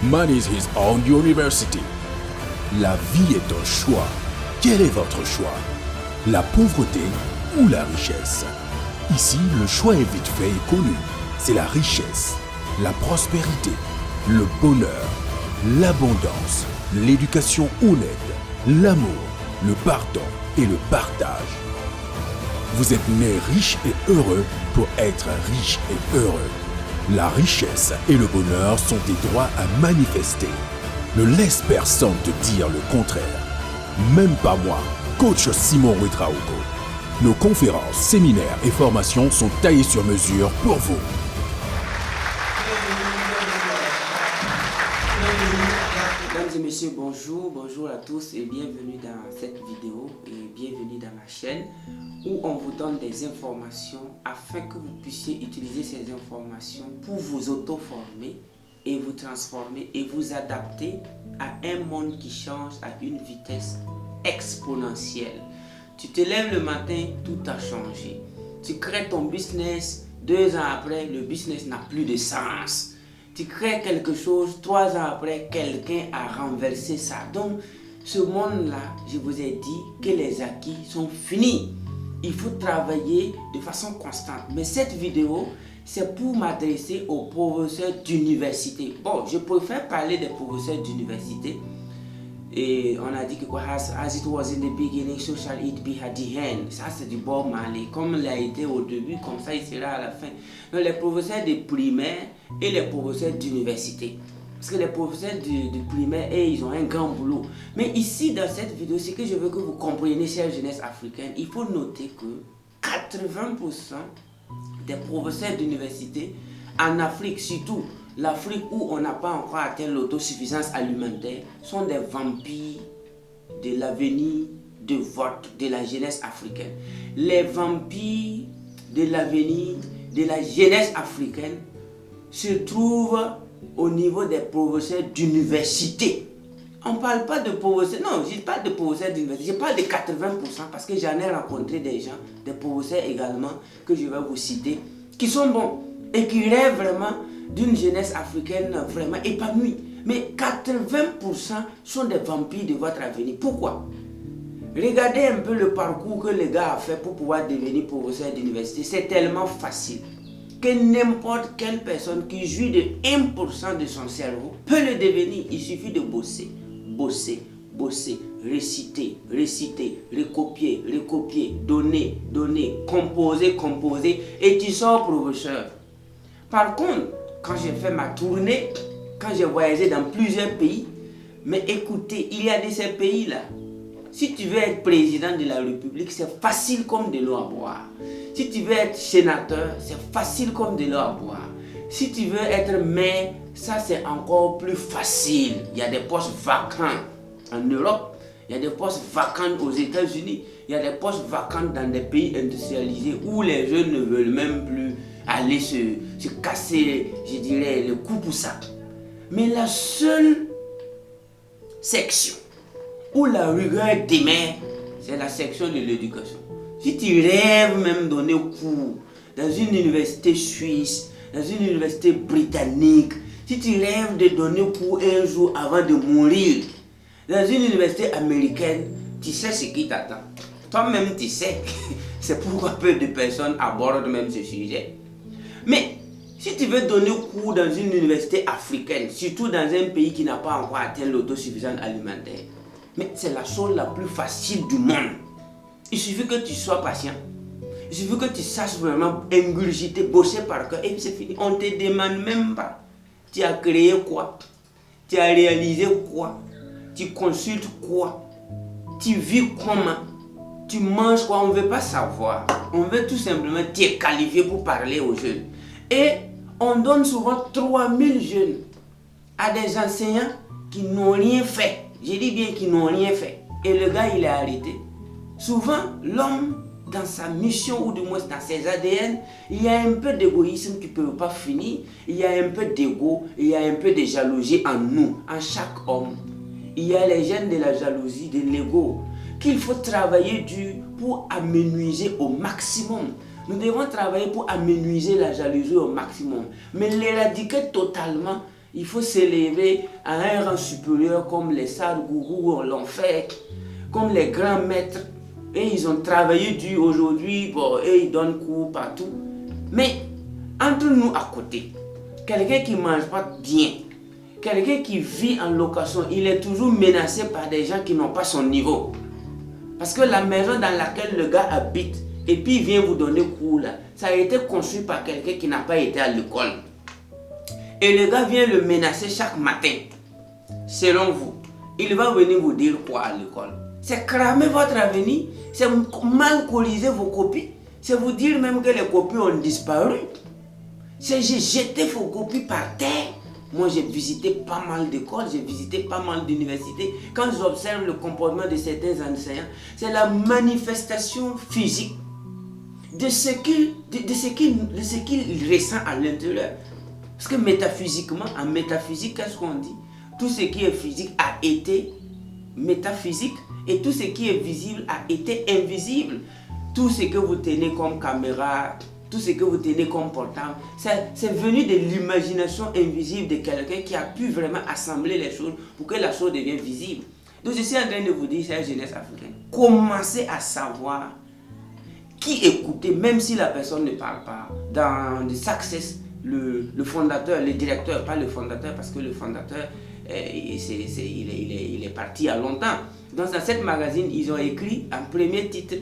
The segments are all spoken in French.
Money is his own university. La vie est un choix. Quel est votre choix? La pauvreté ou la richesse? Ici, le choix est vite fait et connu. C'est la richesse, la prospérité, le bonheur, l'abondance, l'éducation honnête, l'amour, le pardon et le partage. Vous êtes né riche et heureux pour être riche et heureux. La richesse et le bonheur sont des droits à manifester. Ne laisse personne te dire le contraire. Même pas moi, coach Simon Ouedraogo. Nos conférences, séminaires et formations sont taillées sur mesure pour vous. Mesdames et messieurs, bonjour à tous et bienvenue dans cette vidéo et bienvenue dans ma chaîne où on vous donne des informations afin que vous puissiez utiliser ces informations pour vous auto-former et vous transformer et vous adapter à un monde qui change à une vitesse exponentielle. Tu te lèves le matin, tout a changé. Tu crées ton business, 2 ans après, le business n'a plus de sens. Tu crées quelque chose, 3 ans après, quelqu'un a renversé ça. Donc, ce monde-là, je vous ai dit que les acquis sont finis. Il faut travailler de façon constante. Mais cette vidéo, c'est pour m'adresser aux professeurs d'université. Bon, je préfère parler des professeurs d'université. Et on a dit que quoi, as it was in the beginning, so shall it be at the end. Ça, c'est du Bob Marley. Comme il a été au début, comme ça, il sera à la fin. Donc, les professeurs de primaire et les professeurs d'université. Parce que les professeurs de primaire, ils ont un grand boulot. Mais ici, dans cette vidéo, ce que je veux que vous compreniez, chère jeunesse africaine, il faut noter que 80% des professeurs d'université, en Afrique surtout, l'Afrique où on n'a pas encore atteint l'autosuffisance alimentaire, sont des vampires de l'avenir de la jeunesse africaine. Les vampires de l'avenir de la jeunesse africaine se trouvent au niveau des professeurs d'université. On ne parle pas de professeurs, non, je parle de professeurs d'université, je parle de 80% parce que j'en ai rencontré des gens, des professeurs également, que je vais vous citer, qui sont bons et qui rêvent vraiment d'une jeunesse africaine vraiment épanouie. Mais 80% sont des vampires de votre avenir. Pourquoi? Regardez un peu le parcours que le gars a fait pour pouvoir devenir professeur d'université. C'est tellement facile que n'importe quelle personne qui jouit de 1% de son cerveau peut le devenir. Il suffit de bosser, réciter, recopier, donner, composer et tu sors professeur. Par contre, quand j'ai fait ma tournée, quand j'ai voyagé dans plusieurs pays, mais écoutez, il y a de ces pays-là, si tu veux être président de la République, c'est facile comme de l'eau à boire. Si tu veux être sénateur, c'est facile comme de l'eau à boire. Si tu veux être maire, ça c'est encore plus facile. Il y a des postes vacants en Europe, il y a des postes vacants aux États-Unis, il y a des postes vacants dans des pays industrialisés où les jeunes ne veulent même plus aller se casser, je dirais, le cou pour ça. Mais la seule section où la rigueur demeure, c'est la section de l'éducation. Si tu rêves même donner cours dans une université suisse, dans une université britannique, si tu rêves de donner cours un jour avant de mourir, dans une université américaine, tu sais ce qui t'attend. Toi-même, tu sais. C'est pourquoi peu de personnes abordent même ce sujet. Mais si tu veux donner cours dans une université africaine, surtout dans un pays qui n'a pas encore atteint l'autosuffisance alimentaire, mais c'est la chose la plus facile du monde. Il suffit que tu sois patient. Il suffit que tu saches vraiment ingurgiter, bosser par cœur et puis c'est fini. On ne te demande même pas. Tu as créé quoi? Tu as réalisé quoi? Tu consultes quoi? Tu vis comment? Tu manges quoi? On ne veut pas savoir. On veut tout simplement te qualifier pour parler aux jeunes. Et on donne souvent 3000 jeunes à des enseignants qui n'ont rien fait. Je dis bien qu'ils n'ont rien fait. Et le gars, il est arrêté. Souvent, l'homme, dans sa mission ou du moins dans ses ADN, il y a un peu d'égoïsme qui ne peut pas finir. Il y a un peu d'ego, il y a un peu de jalousie en nous, en chaque homme. Il y a les gènes de la jalousie, de l'ego, qu'il faut travailler dur pour amenuiser au maximum. Nous devons travailler pour amenuiser la jalousie au maximum. Mais l'éradiquer totalement, Il faut s'élever à un rang supérieur comme les sadhgurus l'ont fait, comme les grands maîtres. Et ils ont travaillé dur aujourd'hui, bon, et ils donnent cours partout. Mais entre nous à côté, quelqu'un qui ne mange pas bien, quelqu'un qui vit en location, il est toujours menacé par des gens qui n'ont pas son niveau. Parce que la maison dans laquelle le gars habite, et puis il vient vous donner cours là, ça a été construit par quelqu'un qui n'a pas été à l'école. Et le gars vient le menacer chaque matin. Selon vous, il va venir vous dire quoi à l'école? C'est cramer votre avenir, c'est mal corriger vos copies, c'est vous dire même que les copies ont disparu. C'est jeter vos copies par terre. Moi, j'ai visité pas mal d'écoles, j'ai visité pas mal d'universités. Quand j'observe le comportement de certains enseignants, c'est la manifestation physique de ce qu'il ressent à l'intérieur. Parce que métaphysiquement, en métaphysique, qu'est-ce qu'on dit? Tout ce qui est physique a été métaphysique et tout ce qui est visible a été invisible. Tout ce que vous tenez comme caméra, tout ce que vous tenez comme portable, c'est venu de l'imagination invisible de quelqu'un qui a pu vraiment assembler les choses pour que la chose devienne visible. Donc je suis en train de vous dire, chère jeunesse africaine, commencez à savoir qui écouter, même si la personne ne parle pas. Dans The Success, le fondateur, le directeur, pas le fondateur, parce que le fondateur, il est parti il y a longtemps. Dans cette magazine, ils ont écrit en premier titre,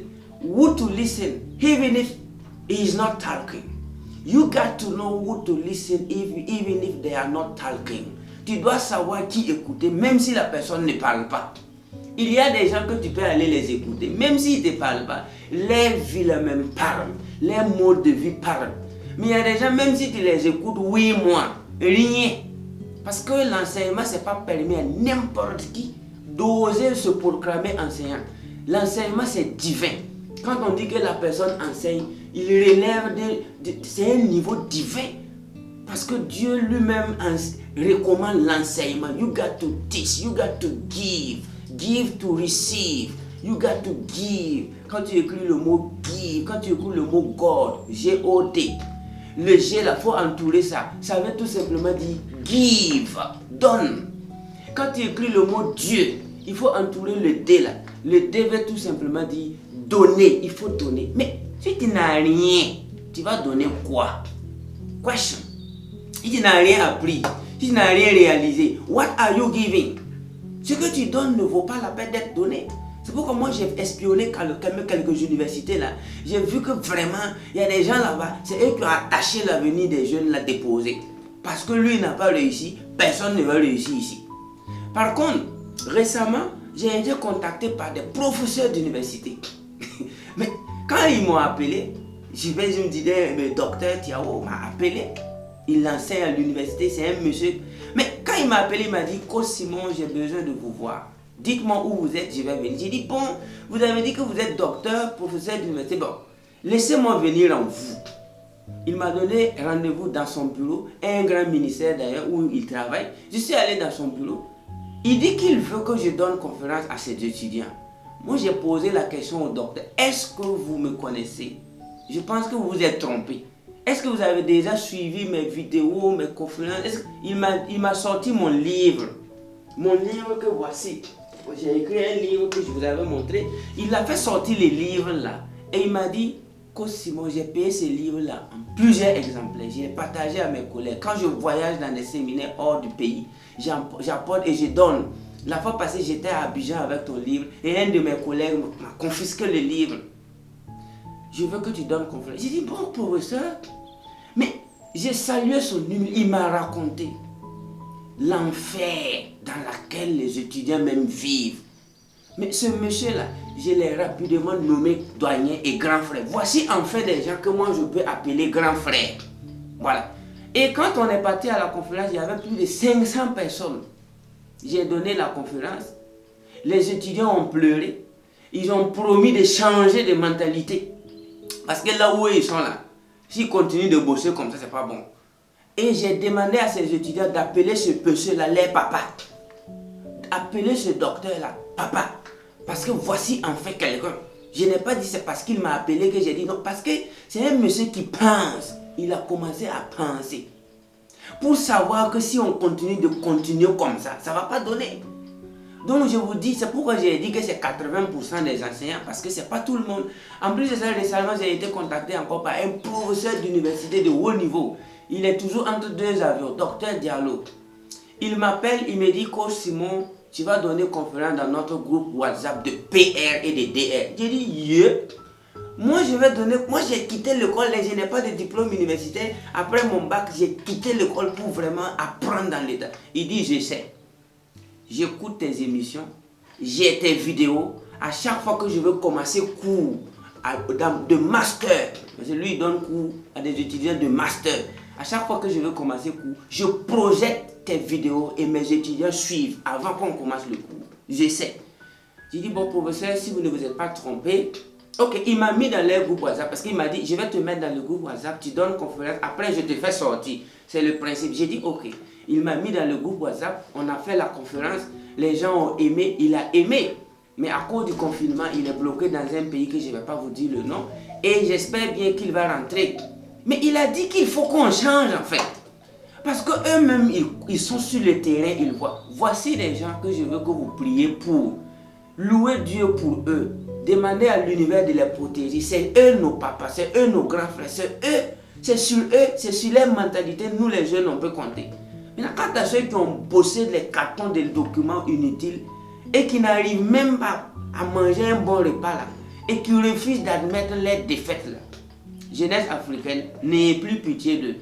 Who to listen, even if he is not talking. You got to know who to listen, even if they are not talking. Tu dois savoir qui écouter, même si la personne ne parle pas. Il y a des gens que tu peux aller les écouter, même s'ils ne te parlent pas. Les vies même parlent, les mots de vie parlent. Mais il y a des gens, même si tu les écoutes, oui, moi, rien. Parce que l'enseignement, ce n'est pas permis à n'importe qui d'oser se proclamer enseignant. L'enseignement, c'est divin. Quand on dit que la personne enseigne, il relève c'est un niveau divin. Parce que Dieu lui-même recommande l'enseignement. You got to teach, you got to give. Give to receive. You got to give. Quand tu écris le mot give, quand tu écris le mot God, G-O-D, le G là, il faut entourer ça. Ça veut tout simplement dire give, donne. Quand tu écris le mot Dieu, il faut entourer le D là. Le D veut tout simplement dire donner. Il faut donner. Mais si tu n'as rien, tu vas donner quoi? Question. Si tu n'as rien appris, si tu n'as rien réalisé, what are you giving? Ce que tu donnes ne vaut pas la peine d'être donné. C'est pourquoi moi j'ai espionné quelques universités là. J'ai vu que vraiment, il y a des gens là-bas, c'est eux qui ont attaché l'avenir des jeunes là déposé. Parce que lui n'a pas réussi, personne ne va réussir ici. Par contre, récemment, j'ai été contacté par des professeurs d'université. Mais quand ils m'ont appelé, je me disais, le docteur Tiao m'a appelé. Il enseigne à l'université, c'est un monsieur. Mais quand il m'a appelé, il m'a dit, Coach Simon, j'ai besoin de vous voir. Dites-moi où vous êtes, je vais venir. J'ai dit, bon, vous avez dit que vous êtes docteur, professeur d'université. Bon, laissez-moi venir en vous. Il m'a donné rendez-vous dans son bureau, un grand ministère d'ailleurs où il travaille. Je suis allé dans son bureau. Il dit qu'il veut que je donne conférence à ses étudiants. Moi, j'ai posé la question au docteur, est-ce que vous me connaissez? Je pense que vous vous êtes trompé. Est-ce que vous avez déjà suivi mes vidéos, mes conférences? Il m'a sorti mon livre. Mon livre que voici. J'ai écrit un livre que je vous avais montré. Il a fait sortir les livres là. Et il m'a dit, Coach Simon, j'ai payé ce livre là en plusieurs exemplaires. J'ai partagé à mes collègues. Quand je voyage dans des séminaires hors du pays, j'apporte et je donne. La fois passée, j'étais à Abidjan avec ton livre. Et un de mes collègues m'a confisqué le livre. Je veux que tu donnes conférence. J'ai dit, bon professeur, mais j'ai salué son numéro. Il m'a raconté l'enfer dans lequel les étudiants même vivent. Mais ce monsieur-là, je l'ai rapidement nommé doyen et grand frère. Voici en fait des gens que moi je peux appeler grand frère. Voilà. Et quand on est parti à la conférence, il y avait plus de 500 personnes. J'ai donné la conférence. Les étudiants ont pleuré. Ils ont promis de changer de mentalité. Parce que là où ils sont là, s'ils continuent de bosser comme ça, c'est pas bon. Et j'ai demandé à ces étudiants d'appeler ce monsieur-là, leur papa. Appeler ce docteur-là, papa. Parce que voici en fait quelqu'un. Je n'ai pas dit c'est parce qu'il m'a appelé que j'ai dit non. Parce que c'est un monsieur qui pense. Il a commencé à penser. Pour savoir que si on continue comme ça, ça ne va pas donner. Donc je vous dis, c'est pourquoi j'ai dit que c'est 80% des enseignants, parce que ce n'est pas tout le monde. En plus de ça, récemment, j'ai été contacté encore par un professeur d'université de haut niveau. Il est toujours entre deux avions, docteur Diallo. Il m'appelle, il me dit, Coach Simon, tu vas donner conférence dans notre groupe WhatsApp de PR et de DR. J'ai dit, yeah. Moi, j'ai quitté l'école, je n'ai pas de diplôme universitaire. Après mon bac, j'ai quitté l'école pour vraiment apprendre dans l'état. Il dit, je sais. J'écoute tes émissions, j'ai tes vidéos. À chaque fois que je veux commencer cours de master, parce que lui il donne cours à des étudiants de master. À chaque fois que je veux commencer cours, je projette tes vidéos et mes étudiants suivent avant qu'on commence le cours. Je sais. J'ai dit, bon professeur, si vous ne vous êtes pas trompé, ok, il m'a mis dans le groupe WhatsApp parce qu'il m'a dit, je vais te mettre dans le groupe WhatsApp, tu donnes conférence, après je te fais sortir. C'est le principe. J'ai dit, ok. Il m'a mis dans le groupe WhatsApp, on a fait la conférence, les gens ont aimé, il a aimé. Mais à cause du confinement, il est bloqué dans un pays que je ne vais pas vous dire le nom. Et j'espère bien qu'il va rentrer. Mais il a dit qu'il faut qu'on change en fait. Parce qu'eux-mêmes, ils sont sur le terrain, ils voient. Voici les gens que je veux que vous priez pour. Louez Dieu pour eux. Demandez à l'univers de les protéger. C'est eux nos papas, c'est eux nos grands frères, c'est eux. C'est sur eux, c'est sur leur mentalité, nous les jeunes, on peut compter. Maintenant, quant à ceux qui ont bossé les cartons des documents inutiles et qui n'arrivent même pas à manger un bon repas là, et qui refusent d'admettre leurs défaites là, jeunesse africaine, n'ayez plus pitié d'eux.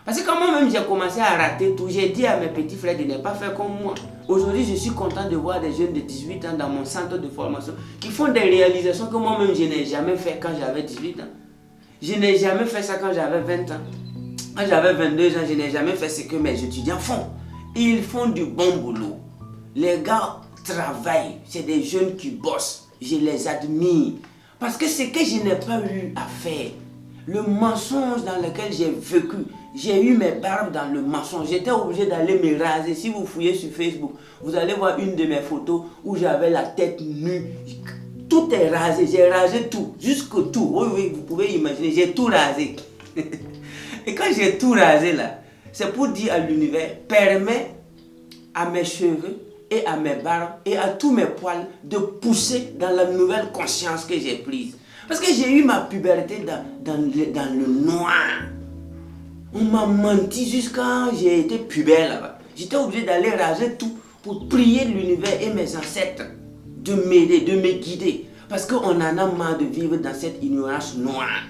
Parce que quand moi-même j'ai commencé à rater tout, j'ai dit à mes petits frères de ne pas faire comme moi. Aujourd'hui, je suis content de voir des jeunes de 18 ans dans mon centre de formation qui font des réalisations que moi-même je n'ai jamais fait quand j'avais 18 ans. Je n'ai jamais fait ça quand j'avais 20 ans. Quand j'avais 22 ans, je n'ai jamais fait ce que mes étudiants font. Ils font du bon boulot. Les gars travaillent. C'est des jeunes qui bossent. Je les admire. Parce que ce que je n'ai pas eu à faire, le mensonge dans lequel j'ai vécu, j'ai eu mes barbes dans le mensonge. J'étais obligé d'aller me raser. Si vous fouillez sur Facebook, vous allez voir une de mes photos où j'avais la tête nue. Tout est rasé. J'ai rasé tout. Jusque tout. Oui, oui, vous pouvez imaginer. J'ai tout rasé. Et quand j'ai tout rasé là, c'est pour dire à l'univers, permets à mes cheveux et à mes barbes et à tous mes poils de pousser dans la nouvelle conscience que j'ai prise. Parce que j'ai eu ma puberté dans le noir. On m'a menti jusqu'à j'ai été pubère là-bas. J'étais obligé d'aller raser tout pour prier l'univers et mes ancêtres de m'aider, de me guider. Parce qu'on en a marre de vivre dans cette ignorance noire.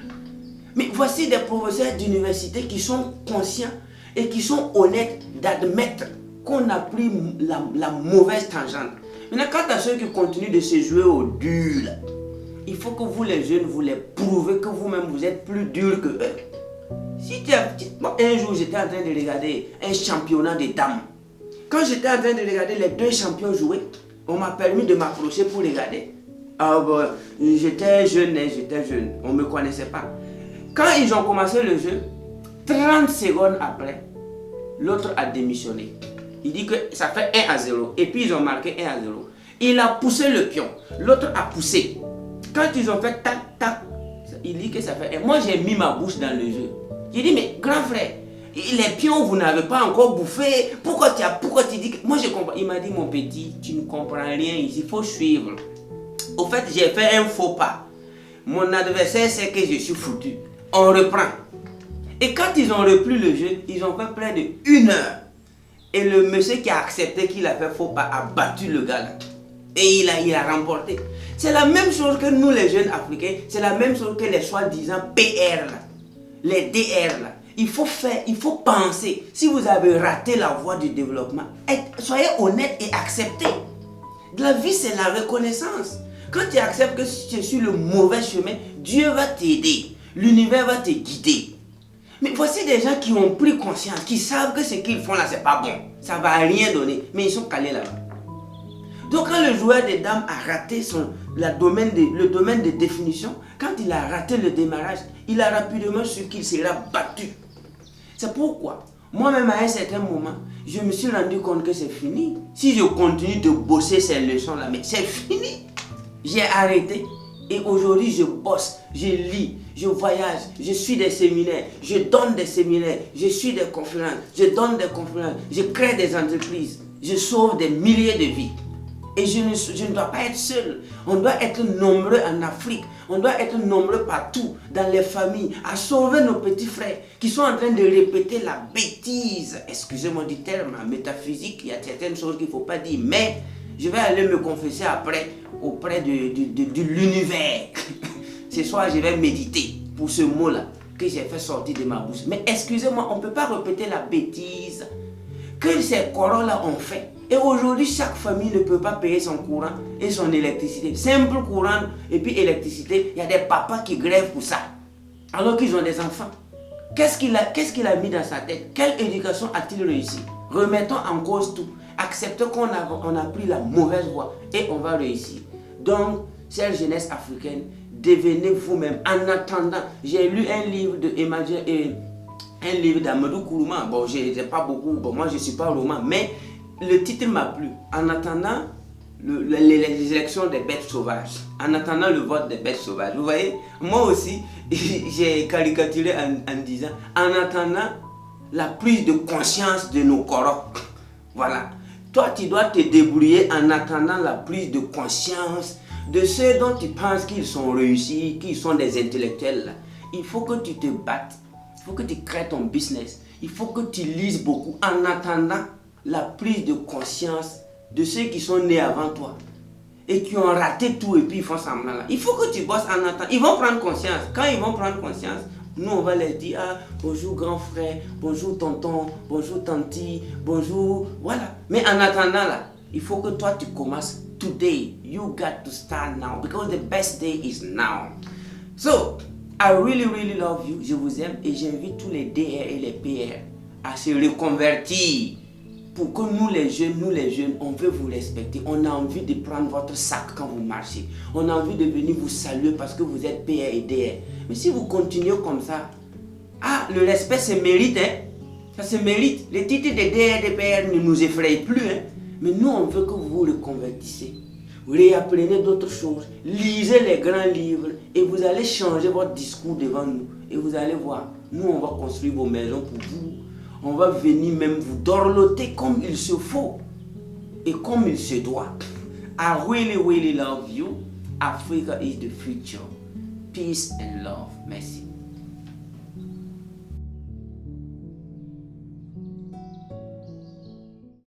Mais voici des professeurs d'université qui sont conscients et qui sont honnêtes d'admettre qu'on a pris la mauvaise tangente. Maintenant, quant à ceux qui continuent de se jouer au dur, là, il faut que vous les jeunes, vous les prouvez que vous-même vous êtes plus dur que eux. Un jour, j'étais en train de regarder un championnat de dames. Quand j'étais en train de regarder les deux champions jouer, on m'a permis de m'approcher pour regarder. Ah bon, j'étais jeune, on ne me connaissait pas. Quand ils ont commencé le jeu, 30 secondes après, l'autre a démissionné. Il dit que ça fait 1-0. Et puis ils ont marqué 1-0. Il a poussé le pion. L'autre a poussé. Quand ils ont fait tac, tac, il dit que ça fait 1. Moi, j'ai mis ma bouche dans le jeu. J'ai dit, mais grand frère, les pions, vous n'avez pas encore bouffé. Pourquoi tu dis que... Moi, je comprends. Il m'a dit, mon petit, tu ne comprends rien ici. Il faut suivre. Au fait, j'ai fait un faux pas. Mon adversaire sait que je suis foutu. On reprend. Et quand ils ont repris le jeu, ils ont fait près de 1 heure. Et le monsieur qui a accepté qu'il a fait faux pas a battu le gars là. Et il a remporté. C'est la même chose que nous les jeunes africains. C'est la même chose que les soi-disant PR là. Les DR là. Il faut penser. Si vous avez raté la voie du développement, soyez honnête et acceptez. La vie c'est la reconnaissance. Quand tu acceptes que tu es sur le mauvais chemin, Dieu va t'aider. L'univers va te guider. Mais voici des gens qui ont pris conscience, qui savent que ce qu'ils font là, c'est pas bon. Ça ne va rien donner. Mais ils sont calés là-bas. Donc quand le joueur des dames a raté le domaine de définition, quand il a raté le démarrage, il a rapidement su qu'il sera battu. C'est pourquoi, moi-même à un certain moment, je me suis rendu compte que c'est fini. Si je continue de bosser ces leçons-là, mais c'est fini. J'ai arrêté. Et aujourd'hui, je bosse, je lis, je voyage, je suis des séminaires, je donne des séminaires, je suis des conférences, je donne des conférences, je crée des entreprises, je sauve des milliers de vies. Et je ne dois pas être seul. On doit être nombreux en Afrique. On doit être nombreux partout, dans les familles, à sauver nos petits frères qui sont en train de répéter la bêtise. Excusez-moi du terme, en métaphysique, il y a certaines choses qu'il ne faut pas dire. Mais je vais aller me confesser après auprès de l'univers. Ce soir, je vais méditer pour ce mot-là que j'ai fait sortir de ma bouche. Mais excusez-moi, on ne peut pas répéter la bêtise que ces corons-là ont fait. Et aujourd'hui, chaque famille ne peut pas payer son courant et son électricité. Simple courant et puis électricité, il y a des papas qui grèvent pour ça. Alors qu'ils ont des enfants. Qu'est-ce qu'il a mis dans sa tête? Quelle éducation a-t-il réussi? Remettons en cause tout. Acceptons qu'on a pris la mauvaise voie et on va réussir. Donc, chère jeunesse africaine, devenez vous-même. En attendant, j'ai lu un livre de un livre d'Amadou Kourouma. Bon, je n'ai pas beaucoup, moi je ne suis pas roman, mais le titre m'a plu. En attendant les élections des bêtes sauvages, en attendant le vote des bêtes sauvages. Vous voyez, moi aussi, j'ai caricaturé en disant, en attendant la prise de conscience de nos corps. Voilà. Toi, tu dois te débrouiller en attendant la prise de conscience de ceux dont tu penses qu'ils sont réussis, qu'ils sont des intellectuels. Il faut que tu te battes. Il faut que tu crées ton business. Il faut que tu lises beaucoup en attendant la prise de conscience de ceux qui sont nés avant toi et qui ont raté tout et puis ils font semblant là. Il faut que tu bosses en attendant. Ils vont prendre conscience. Quand ils vont prendre conscience, nous on va leur dire bonjour grand frère, bonjour tonton, bonjour tanti, bonjour, voilà. Mais en attendant là, il faut que toi tu commences today. You got to start now because the best day is now. So, I really love you. Je vous aime et j'invite tous les DR et les PR à se reconvertir pour que nous les jeunes, on veut vous respecter. On a envie de prendre votre sac quand vous marchez. On a envie de venir vous saluer parce que vous êtes PR et DR. Mais si vous continuez comme ça, le respect se mérite, hein? Ça se mérite. Les titres de DR et de PR ne nous effrayent plus, hein? Mais nous, on veut que vous vous reconvertissez. Réapprenez d'autres choses, lisez les grands livres et vous allez changer votre discours devant nous. Et vous allez voir, nous on va construire vos maisons pour vous. On va venir même vous dorloter comme il se faut et comme il se doit. I really love you. Africa is the future. Peace and love. Merci.